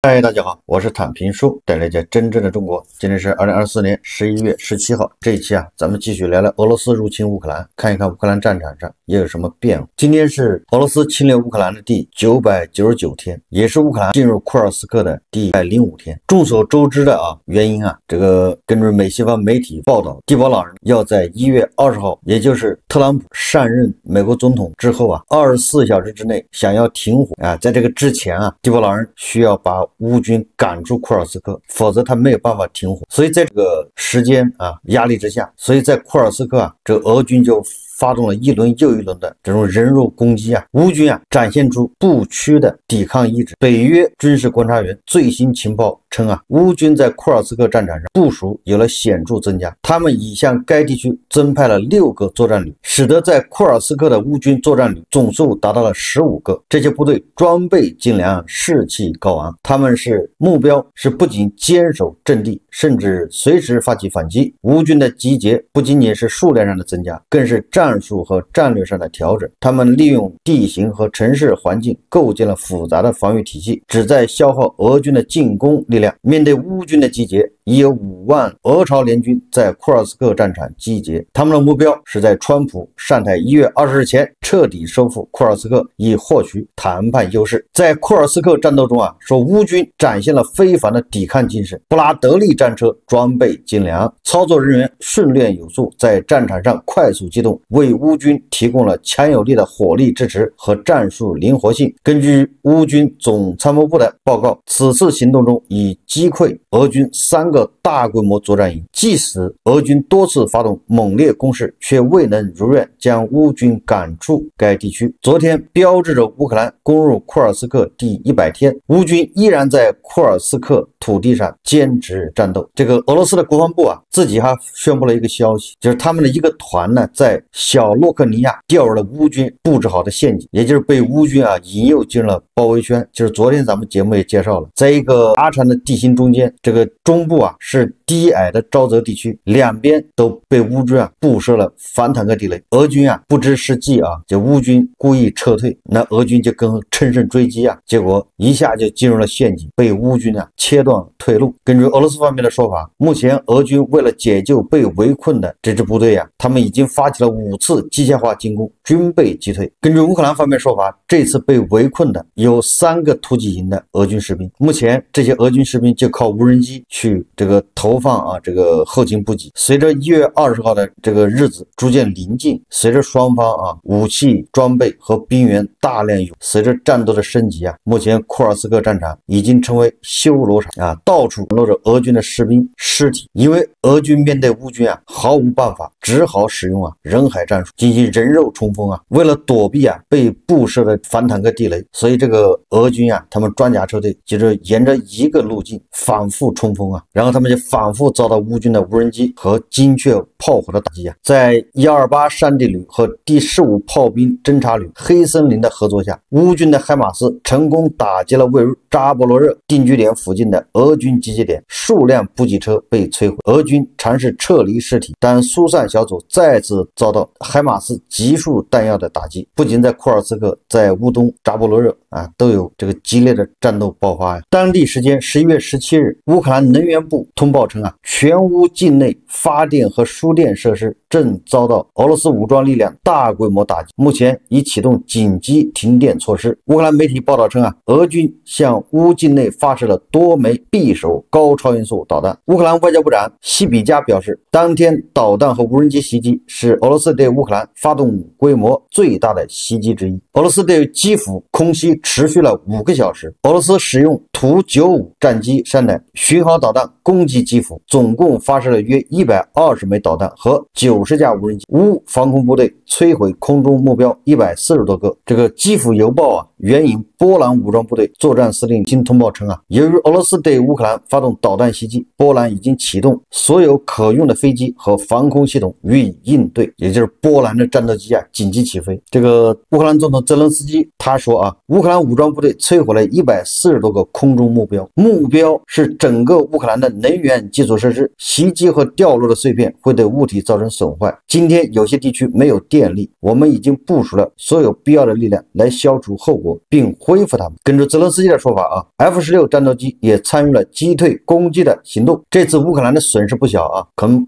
嗨，大家好，我是坦平叔，带来一真正的中国。今天是2024年11月17号，这一期咱们继续聊聊俄罗斯入侵乌克兰，看一看乌克兰战场上也有什么变化。今天是俄罗斯侵略乌克兰的第999天，也是乌克兰进入库尔斯克的第105天。众所周知的原因这个根据美西方媒体报道，地堡老人要在1月20号，也就是特朗普上任美国总统之后24小时之内想要停火在这个之前地堡老人需要把乌军赶出库尔斯克，否则他没有办法停火。所以在这个时间压力之下，所以在库尔斯克这俄军就发动了一轮又一轮的这种人肉攻击乌军展现出不屈的抵抗意志。北约军事观察员最新情报称乌军在库尔斯克战场上部署有了显著增加，他们已向该地区增派了6个作战旅，使得在库尔斯克的乌军作战旅总数达到了15个。这些部队装备精良，士气高昂，他们目标是不仅坚守阵地，甚至随时发起反击。乌军的集结不仅仅是数量上的增加，更是战术和战略上的调整。他们利用地形和城市环境构建了复杂的防御体系，旨在消耗俄军的进攻力量。面对乌军的集结，已有5万俄朝联军在库尔斯克战场集结，他们的目标是在川普上台1月20日前彻底收复库尔斯克，以获取谈判优势。在库尔斯克战斗中说乌军展现了非凡的抵抗精神，布拉德利战车装备精良，操作人员训练有素，在战场上快速机动，为乌军提供了强有力的火力支持和战术灵活性。根据乌军总参谋部的报告，此次行动中已击溃俄军3个大规模作战营，即使俄军多次发动猛烈攻势，却未能如愿将乌军赶出该地区。昨天标志着乌克兰攻入库尔斯克第100天，乌军依然在库尔斯克土地上坚持战斗。这个俄罗斯的国防部自己还宣布了一个消息，就是他们的一个团在小洛克尼亚掉入了乌军布置好的陷阱，也就是被乌军引诱进了包围圈。就是昨天咱们节目也介绍了，在一个狭长的地形中间，这个中部是低矮的沼泽地区，两边都被乌军布设了反坦克地雷。俄军不知时机就乌军故意撤退，那俄军就跟乘胜追击结果一下就进入了陷阱，被乌军切断退路。根据俄罗斯方面的说法，目前俄军为了解救被围困的这支部队他们已经发起了5次机械化进攻，军备击退。根据乌克兰方面说法，这次被围困的有3个突击营的俄军士兵，目前这些俄军士兵就靠无人机去这个投放这个后勤补给。随着1月20号的这个日子逐渐临近，随着双方武器装备和兵员大量涌，随着战斗的升级目前库尔斯克战场已经成为修罗场到处落着俄军的士兵尸体。因为俄军面对乌军毫无办法，只好使用人海战术进行人肉冲锋为了躲避被布设的反坦克地雷，所以这个俄军他们装甲车队就是沿着一个路径反复冲锋然后他们就反复遭到乌军的无人机和精确炮火的打击在128山地旅和第15炮兵侦察旅黑森林的合作下，乌军的海马斯成功打击了位于扎波罗热定居点附近的俄军集结点，数辆补给车被摧毁，俄军尝试撤离尸体，但疏散小组再次遭到海马斯集束弹药的打击。不仅在库尔斯克，在乌东扎波罗热都有这个激烈的战斗爆发当地时间11月17日，乌克兰能源部通报称全乌境内发电和输电设施正遭到俄罗斯武装力量大规模打击，目前已启动紧急停电措施。乌克兰媒体报道称俄军向乌境内发射了多枚匕首高超音速导弹。乌克兰外交部长西比加表示，当天导弹和无人机袭击是俄罗斯对乌克兰发动规模最大的袭击之一。俄罗斯对基辅空袭持续了5个小时，俄罗斯使用图95战机3台巡航导弹攻击基辅，总共发射了约120枚导弹和90架无人机。乌防空部队摧毁空中目标140多个。这个基辅邮报援引波兰武装部队作战司令经通报称由于俄罗斯对乌克兰发动导弹袭击，波兰已经启动所有可用的飞机和防空系统予以应对，也就是波兰的战斗机紧急起飞。这个乌克兰总统泽连斯基他说乌克兰武装部队摧毁了140多个空中目标，目标是整个乌克兰的能源基础设施。袭击和掉落的碎片会对物体造成损坏。今天有些地区没有电力，我们已经部署了所有必要的力量来消除后果，并恢复它们。根据泽连斯基的说法啊，F-16战斗机也参与了击退攻击的行动。这次乌克兰的损失不小啊，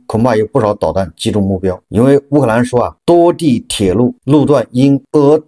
恐怕有不少导弹击中目标。因为乌克兰说啊，多地铁路路段因俄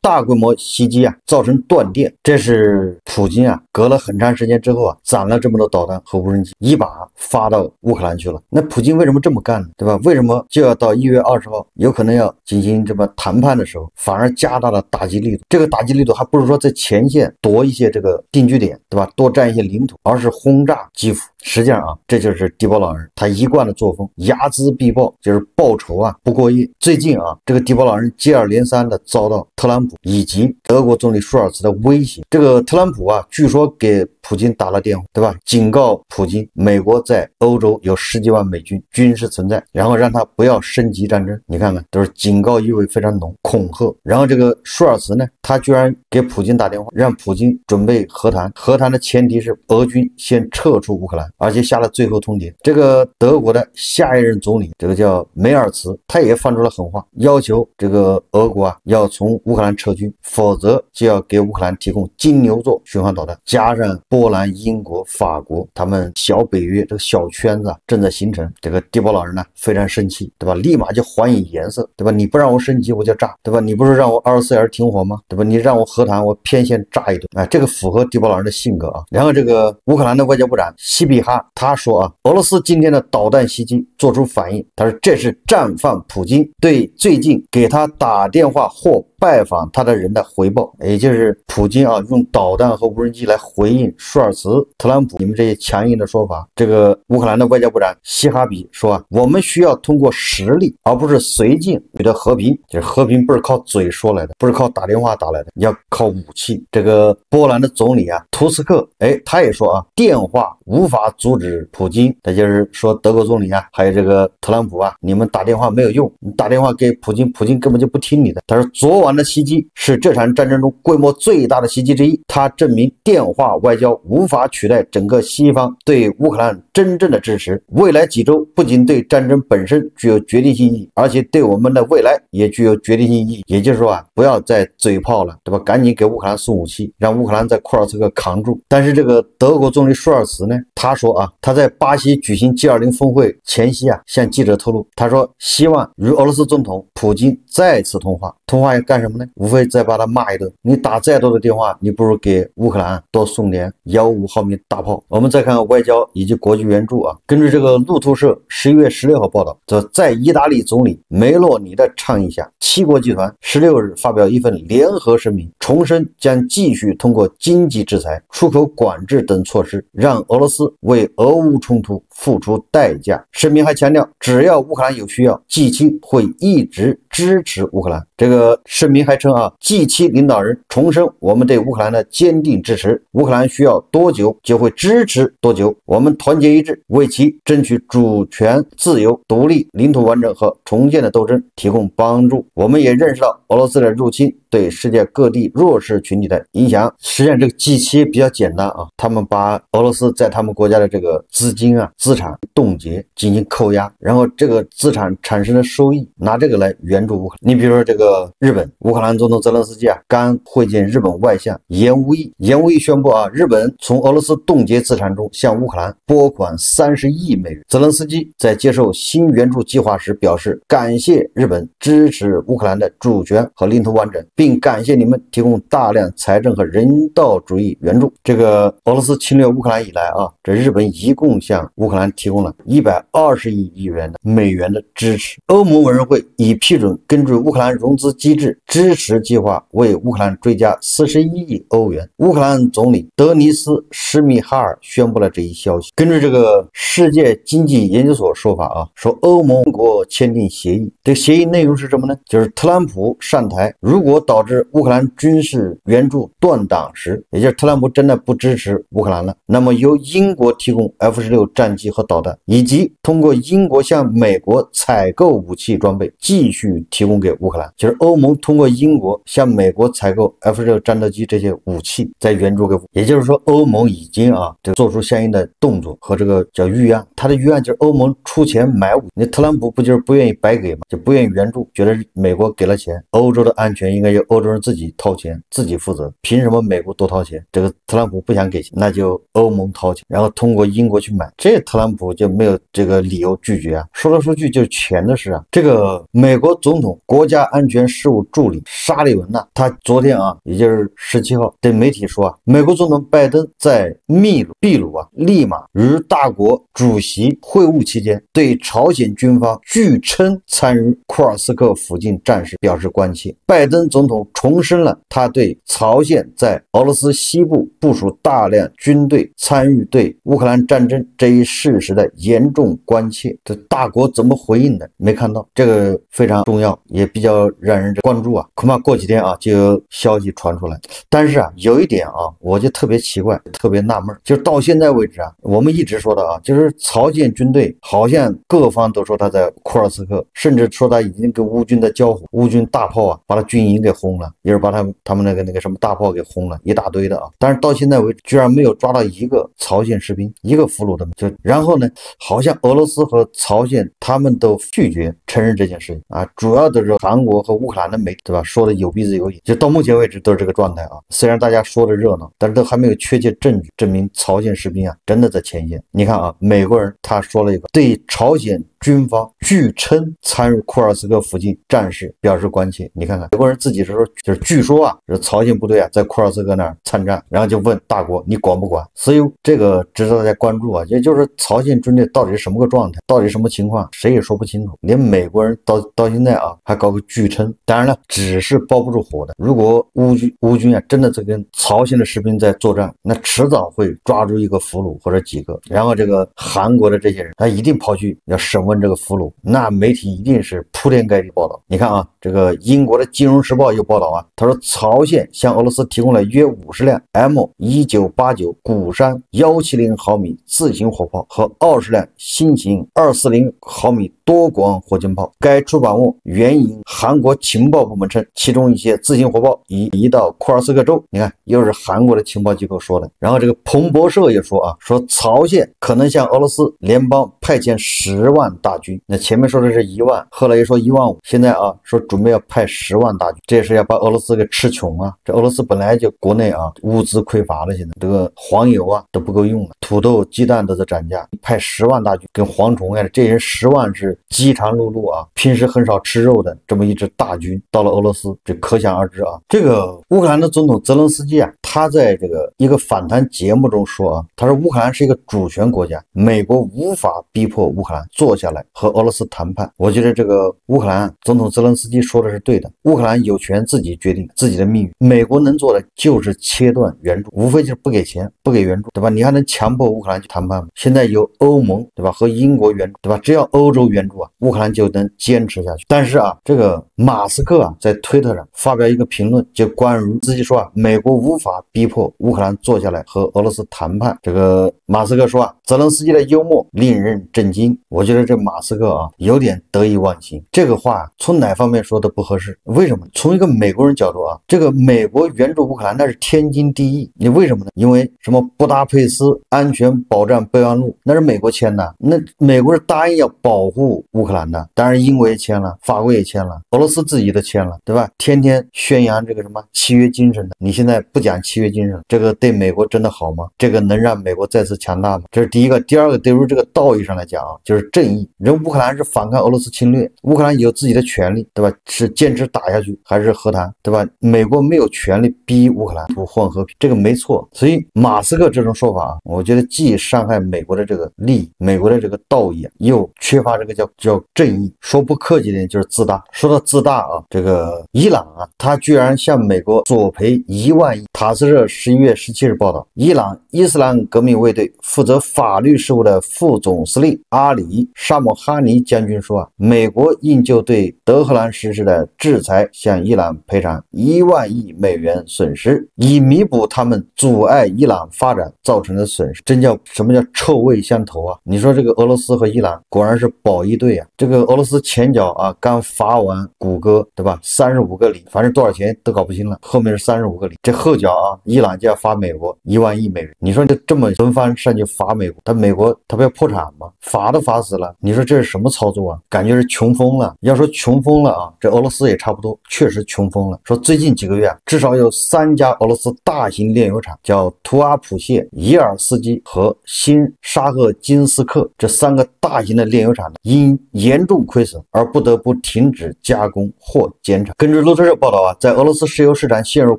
大规模袭击啊，造成断电。这是普京啊，隔了很长时间之后啊，攒了这么多导弹和无人机，一把发到乌克兰去了。那普京为什么这么干呢？对吧？为什么就要到1月20号有可能要进行这么谈判的时候，反而加大了打击力度？这个打击力度还不是说在前线夺一些这个定居点，对吧？多占一些领土，而是轰炸基辅。实际上啊，这就是迪波老人他一贯的作风，睚眦必报，就是报仇啊不过夜。最近啊，这个迪波老人接二连三的遭到特朗普以及德国总理舒尔茨的威胁。这个特朗普啊，据说给普京打了电话，对吧？警告普京，美国在欧洲有10几万美军军事存在，然后让他不要升级战争。你看看，都是警告意味非常浓，恐吓。然后这个舒尔茨呢，他居然给普京打电话，让普京准备和谈，和谈的前提是俄军先撤出乌克兰，而且下了最后通牒。这个德国的下一任总理，这个叫梅尔茨，他也放出了狠话，要求这个俄国啊要从乌克兰撤军，否则就要给乌克兰提供金牛座巡航导弹。加上波兰、英国、法国，他们小北约这个小圈子啊正在形成。这个迪波老人呢非常生气，对吧？立马就还以颜色，对吧？你不让我升级我就炸，对吧？你不是让我24小时停火吗？对吧？你让我和谈，我偏线炸一顿啊！这个符合迪波老人的性格啊。然后这个乌克兰的外交部长西比哈他说啊，俄罗斯今天的导弹袭击做出反应，他说这是战犯普京对最近给他打电话或拜访他的人的回报，也就是普京啊用导弹和无人机来回应舒尔茨、特朗普你们这些强硬的说法。这个乌克兰的外交部长西哈比说啊，我们需要通过实力，而不是绥靖取得和平。就是和平不是靠嘴说来的，不是靠打电话打来的，要靠武器。这个波兰的总理啊图斯克，他也说啊，电话无法阻止普京，也就是说德国总理啊，还有这个特朗普啊，你们打电话没有用，你打电话给普京，普京根本就不听你的。他说昨晚的袭击是这场战争中规模最大的袭击之一，它证明电话外交无法取代整个西方对乌克兰真正的支持。未来几周不仅对战争本身具有决定性意义，而且对我们的未来也具有决定性意义。也就是说啊，不要再嘴炮了，对吧？赶紧给乌克兰送武器，让乌克兰在库尔茨克扛住。但是这个德国总理舒尔茨呢，他说啊，他在巴西举行 G20 峰会前夕啊，向记者透露，他说希望与俄罗斯总统普京再次通话。通话要干什么呢？无非再把他骂一顿。你打再多的电话，你不如给乌克兰多送点155毫米大炮。我们再看外交以及国际援助啊。根据这个路透社11月16号报道，在意大利总理梅洛尼的倡议下，7国集团16日发表一份联合声明，重申将继续通过经济制裁、出口管制等措施，让俄罗斯为俄乌冲突付出代价。声明还强调，只要乌克兰有需要， G7 会一直支持乌克兰。这个声明还称啊 ，G7 领导人重申我们对乌克兰的坚定支持，乌克兰需要多久就会支持多久，我们团结一致，为其争取主权、自由、独立、领土完整和重建的斗争提供帮助。我们也认识到俄罗斯的入侵对世界各地弱势群体的影响。实际上这个 G7 比较简单啊，他们把俄罗斯在他们国家的这个资金啊、资产冻结进行扣押，然后这个资产产生的收益拿这个来援助乌克兰。你比如说这个日本，乌克兰总统泽连斯基啊刚会见日本外相岩屋义宣布啊，日本从俄罗斯冻结资产中向乌克兰拨款30亿美元。泽连斯基在接受新援助计划时表示，感谢日本支持乌克兰的主权和领土完整，并感谢你们提供大量财政和人道主义援助。这个俄罗斯侵略乌克兰以来啊，这日本一共向乌克兰提供了120亿美元的支持。欧盟委员会已批准根据乌克兰融资机制支持计划为乌克兰追加41亿欧元。乌克兰总理德尼斯·施密哈尔宣布了这一消息。根据这个世界经济研究所说法啊，说欧盟国签订协议，这个协议内容是什么呢？就是特朗普上台，如果导致乌克兰军事援助断档时，也就是特朗普真的不支持乌克兰了，那么由英国提供 F-16战机和导弹，以及通过英国向美国采购武器装备继续提供给乌克兰。就是欧盟通过英国向美国采购 F-16战斗机这些武器再援助给乌克兰。也就是说欧盟已经就做出相应的动作和这个叫预案。他的预案就是欧盟出钱买武器，那特朗普不就是不愿意白给吗？就不愿意援助，觉得美国给了钱，欧洲的安全应该由欧洲人自己掏钱，自己负责。凭什么美国多掏钱？这个特朗普不想给钱，那就欧盟掏钱，然后通过英国去买，这特朗普就没有这个理由拒绝啊。说来说去就是钱的事啊。这个美国总统国家安全事务助理沙利文呐，他昨天啊，也就是17号对媒体说啊，美国总统拜登在秘鲁啊，利马与大国主席会晤期间，对朝鲜军方据称参与库尔斯克附近战事表示关切。拜登总统重申了他对朝鲜在俄罗斯西部部署大量军队参与对乌克兰战争这一事实的严重关切。这大国怎么回应的？没看到，这个非常重要，也比较让人关注啊。恐怕过几天啊就有消息传出来。但是啊，有一点啊，我就特别奇怪，特别纳闷，就是到现在为止啊，我们一直说的啊，就是朝鲜军队好像各方都说他在库尔斯克，甚至说他已经跟乌军在交火，乌军大炮啊把他军营给轰了，也是把他们那个什么大炮给轰了一大堆的啊。但是到现在为止，居然没有抓到一个朝鲜士兵，一个俘虏的。就然后呢，好像俄罗斯和朝鲜他们都拒绝承认这件事情啊，主要都是韩国和乌克兰的媒体，对吧？说的有鼻子有眼，就到目前为止都是这个状态啊。虽然大家说的热闹，但是都还没有确切证据证明朝鲜士兵啊真的在前线。你看啊，美国人他说了一个对朝鲜军方据称参与库尔斯克附近战事表示关切。你看看美国人自己说，就是据说啊，这朝鲜部队啊在库尔斯克那儿参战，然后就问大国你管不管？所以这个值得大家关注啊，也就是朝鲜军队到底是什么个状态，到底什么情况，谁也说不清楚。连美国人到现在啊还搞个据称，当然了，只是包不住火的。如果乌军啊真的在跟朝鲜的士兵在作战，那迟早会抓住一个俘虏或者几个，然后这个韩国的这些人他一定跑去要审问这个俘虏，那媒体一定是铺天盖地报道。你看啊，这个英国的金融时报又报道啊，他说朝鲜向俄罗斯提供了约50辆 M1989 鼓山170毫米自行火炮和20辆新型240毫米多管火箭炮。该出版物援引韩国情报部门称，其中一些自行火炮已移到库尔斯克州。你看，又是韩国的情报机构说的。然后这个彭博社也说啊，说朝鲜可能向俄罗斯联邦派遣10万大军。那前面说的是1万，后来又说1万5，现在啊说准备要派10万大军，这也是要把俄罗斯给吃穷啊。这俄罗斯本来就国内啊物资匮乏了，现在这个黄油啊都不够用了，土豆、鸡蛋都在涨价，派10万大军跟蝗虫一样的，这人10万是饥肠辘辘啊，平时很少吃肉的这么一支大军到了俄罗斯，这可想而知啊。这个乌克兰的总统泽连斯基啊，他在这个一个访谈节目中说啊，他说乌克兰是一个主权国家，美国无法逼迫乌克兰坐下来和俄罗斯谈判。我觉得这个乌克兰总统泽连斯基说的是对的，乌克兰有权自己决定自己的命运，美国能做的就是切断援助，无非就是不给钱不给援助，对吧？你还能强迫乌克兰去谈判吗？现在有欧盟，对吧？和英国援助，对吧？只要欧洲援助啊，乌克兰就能坚持下去。但是啊，这个马斯克啊在推特上发表一个评论，就关于自己说啊，美国无法逼迫乌克兰坐下来和俄罗斯谈判。这个马斯克说啊，泽连斯基的幽默令人震惊。我觉得这马斯克啊有点得意忘形，这个话从哪方面说都不合适。为什么？从一个美国人角度啊，这个美国援助乌克兰那是天经地义。你为什么呢？因为什么布达佩斯安全保障备忘录那是美国签的，那美国是答应要保护乌克兰的，当然英国也签了，法国也签了，俄罗斯自己都签了，对吧？天天宣扬这个什么契约精神的，你现在不讲契约精神，这个对美国真的好吗？这个能让美国再次强大吗？这是第一个。第二个，对于这个道义上来讲啊，就是正义。人乌克兰是反抗俄罗斯侵略，乌克兰有自己的权利，对吧？是坚持打下去还是和谈，对吧？美国没有权利逼乌克兰不换和平，这个没错。所以马斯克这种说法啊，我觉得既伤害美国的这个利益，美国的这个道义，又缺乏这个叫正义。说不客气点就是自大。说到自大啊，这个伊朗啊，他居然向美国索赔1万亿。塔斯社11月17日报道，伊朗伊斯兰革命卫队负责法律事务的副总司令阿里沙姆哈尼将军说啊，美国应就对德黑兰实施的制裁向伊朗赔偿1万亿美元损失，以弥补他们阻碍伊朗发展造成的损失。真叫什么叫臭味相投啊！你说这个俄罗斯和伊朗果然是保一队啊！这个俄罗斯前脚啊刚罚完谷歌，对吧？35个里，反正多少钱都搞不清了，后面是35个里。这后脚啊，伊朗就要罚美国1万亿美元。你说这么轮番上去罚美国，美国他不要破产吗？罚都罚死了，你说这是什么操作啊？感觉是穷疯了。要说穷疯了啊，这俄罗斯也差不多，确实穷疯了。说最近几个月至少有3家俄罗斯大型炼油厂，叫图阿普谢、伊尔斯基和新沙赫金斯克这3个大型的炼油厂因严重亏损而不得不停止加工或减产。根据路透社报道在俄罗斯石油市场陷入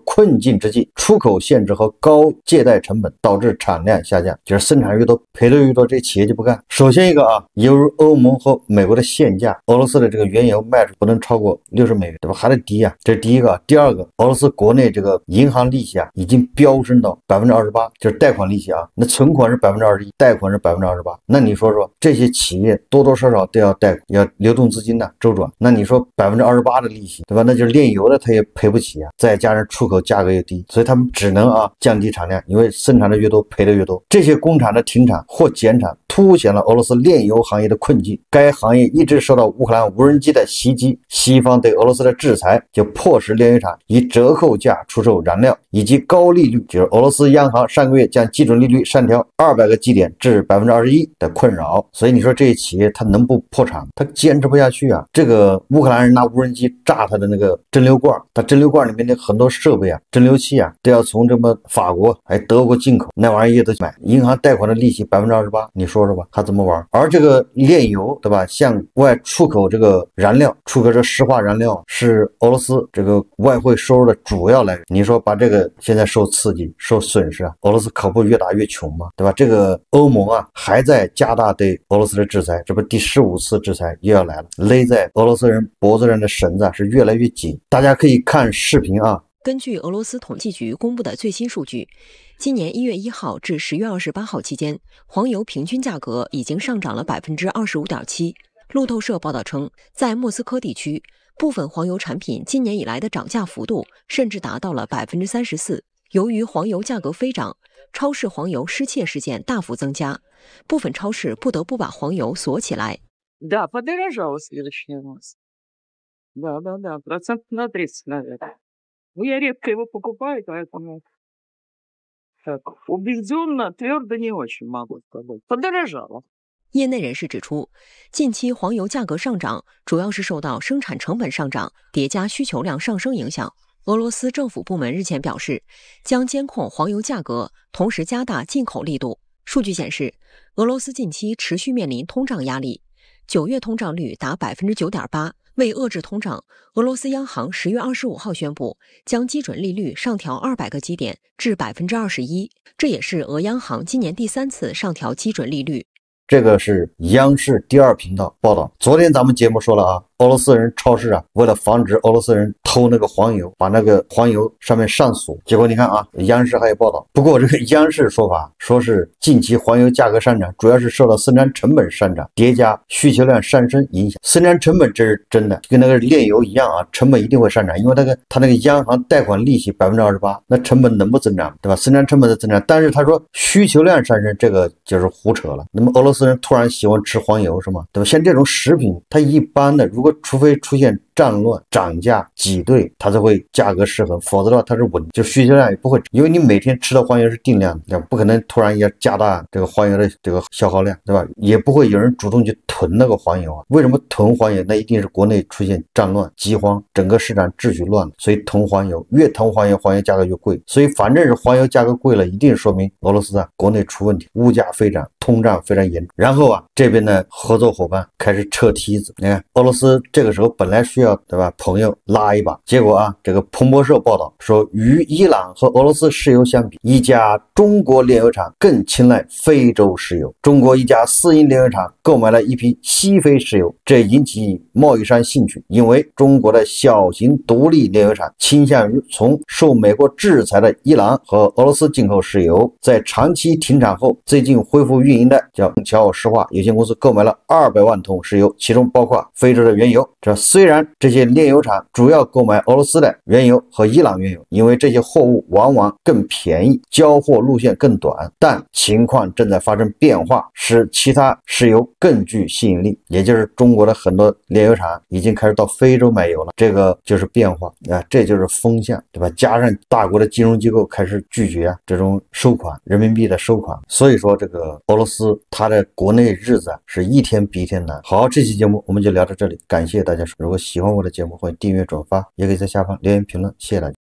困境之际，出口限制和高借贷成本导致产量下降，就是生产越多赔的越多，这企业就不干。首先一个由于欧盟和美国的限价，俄罗斯的这个原油卖出不能超过60美元，对吧？还得低这是第一个。第二个，俄罗斯国内这个银行利息已经飙升到28%，就是贷款利息那存款是21%，贷款是28%。那你说这些企业多多少少都要贷款，要流动资金周转。那你说28%的利息，对吧？那就是炼油的他也赔不起再加上出口价格又低，所以他们只能降低产量，因为生产的越多赔的越多。这些工厂的停产或减产凸显了俄罗斯炼油行业的困境。该行业一直受到乌克兰无人机的袭击，西方对俄罗斯的制裁就迫使炼油厂以折扣价出售燃料，以及高利率，就是俄罗斯央行上个月将基准利率上调200个基点至21%的困扰。所以你说这些企业它能不破产？它坚持不下去这个乌克兰人拿无人机炸它的那个蒸馏罐，它蒸馏罐里面的很多设备蒸馏器都要从法国还德国进口，那玩意儿也都买。银行贷款的利息28%，你说吧，他怎么玩？而这个炼油，对吧？向外出口这个燃料，出口这石化燃料是俄罗斯这个外汇收入的主要来源。你说把这个现在受刺激、受损失俄罗斯可不越打越穷吗？对吧？这个欧盟还在加大对俄罗斯的制裁，这不第15次制裁又要来了，勒在俄罗斯人脖子上的绳子是越来越紧。大家可以看视频根据俄罗斯统计局公布的最新数据，今年1月1号至10月28号期间，黄油平均价格已经上涨了 25.7%。路透社报道称，在莫斯科地区，部分黄油产品今年以来的涨价幅度甚至达到了 34%。由于黄油价格飞涨，超市黄油失窃事件大幅增加，部分超市不得不把黄油锁起来。Да, подорожало сливочное масло. Да, процентов на 30, наверное. Я редко его покупаю, поэтому так убежденно, твердо не очень могу сказать. Подорожало. 业内人士指出，近期黄油价格上涨主要是受到生产成本上涨叠加需求量上升影响。俄罗斯政府部门日前表示，将监控黄油价格，同时加大进口力度。数据显示，俄罗斯近期持续面临通胀压力，9月通胀率达 9.8%。为遏制通胀，俄罗斯央行10月25号宣布，将基准利率上调200个基点至 21%， 这也是俄央行今年第3次上调基准利率。这个是央视第2频道报道。昨天咱们节目说了俄罗斯人超市为了防止俄罗斯人偷那个黄油，把那个黄油上面上锁。结果你看央视还有报道。不过这个央视说法说是近期黄油价格上涨主要是受到生产成本上涨叠加需求量上升影响。生产成本这是真的，跟那个炼油一样成本一定会上涨，因为他那个央行贷款利息 28%， 那成本能不增长，对吧？生产成本的增长，但是他说需求量上升，这个就是胡扯了。那么俄罗斯人突然喜欢吃黄油是吗？对吧？像这种食品，它一般的除非出现战乱涨价挤兑，它才会价格失衡，否则的话它是稳，就需求量也不会，因为你每天吃的黄油是定量的，不可能突然也加大这个黄油的这个消耗量，对吧？也不会有人主动去囤那个黄油为什么囤黄油？那一定是国内出现战乱饥荒，整个市场秩序乱了，所以囤黄油，越囤黄油价格越贵，所以反正是黄油价格贵了，一定说明俄罗斯国内出问题，物价飞涨，通胀非常严重。然后这边的合作伙伴开始撤梯子，你看俄罗斯这个时候本来需要，对吧，朋友拉一把，结果这个彭博社报道说，与伊朗和俄罗斯石油相比，一家中国炼油厂更青睐非洲石油。中国一家私营炼油厂购买了一批西非石油，这引起贸易商兴趣，因为中国的小型独立炼油厂倾向于从受美国制裁的伊朗和俄罗斯进口石油。在长期停产后，最近恢复运营的叫乔石化有限公司购买了200万桶石油，其中包括非洲的原油。这虽然这些炼油厂主要购买俄罗斯的原油和伊朗原油，因为这些货物往往更便宜，交货路线更短，但情况正在发生变化，使其他石油更具吸引力。也就是中国的很多炼油厂已经开始到非洲买油了，这个就是变化这就是风向，对吧？加上大国的金融机构开始拒绝这种收款，人民币的收款，所以说这个俄罗斯它的国内日子是一天比一天难。好，这期节目我们就聊到这里，感谢大家。如果喜欢欢我的节目，欢迎订阅转发，也可以在下方留言评论，谢谢大家。